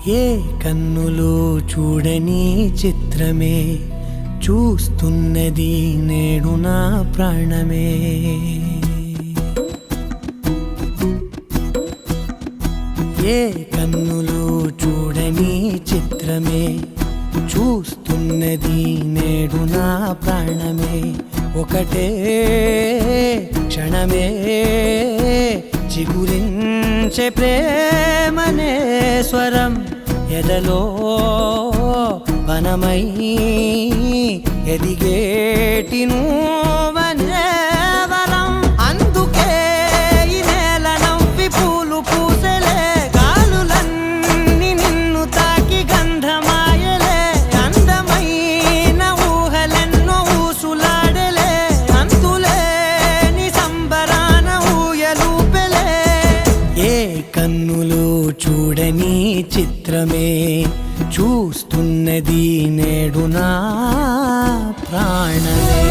ఏ కన్నులు చూడని చిత్రమే చూస్తున్నది నేడు నా ప్రాణమే. ఏ కన్నులు చూడని చిత్రమే చూస్తున్నది నేడు నా ప్రాణమే. ఒకటే క్షణమే చిగురించే ప్రేమనే స్వరం ఎదలో వనమై ఎదిగేటి నువ్వనే వరం. అందుకే ఈ నేల నవ్వి పూలు పూసెలే, గాలులన్నీ నిన్ను తాకి గంధమాయలే. అందమైన ఊహలెన్నో ఊసులాడలే, అంతులేని సంబరాన ఊయలూపెలే. ఏ కన్నులు చూడని చిత్రమే చూస్తున్నది నేడు నా ప్రాణమే.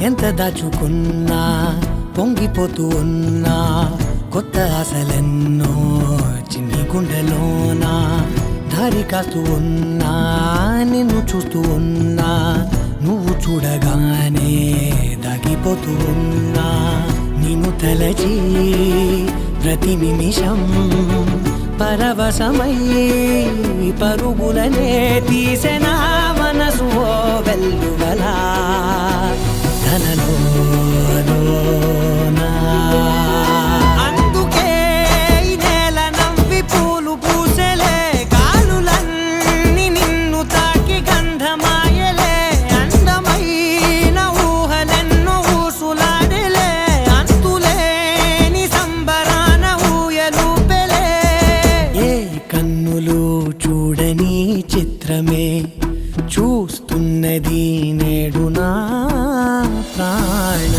ఎంత దాచుకున్నా పొంగిపోతూ ఉన్నా, కొత్త ఆశలెన్నో చిన్ని గుండెలోనా. దారి కాస్తూ ఉన్నా, నిన్ను చూస్తూ ఉన్నా, నువ్వు చూడగానే దాగిపోతూ ఉన్నా. నిన్ను తలచి ప్రతి నిమిషం పరవశమై పరుగులనే తీసెనా మనసు ఓ వెల్లువలా. అందుకే ఈ నేల నవ్వి పూలు పూసెలే, గాలులన్నీ నిన్ను తాకి గంధమాయలే. అందమైన ఊహలెన్నో ఊసులాడలే, అంతులేని సంబరాన ఊయలూపెలే. ఏ కన్నులు చూడని చిత్రమే చూస్తున్నది నేడు నా ప్రాణ.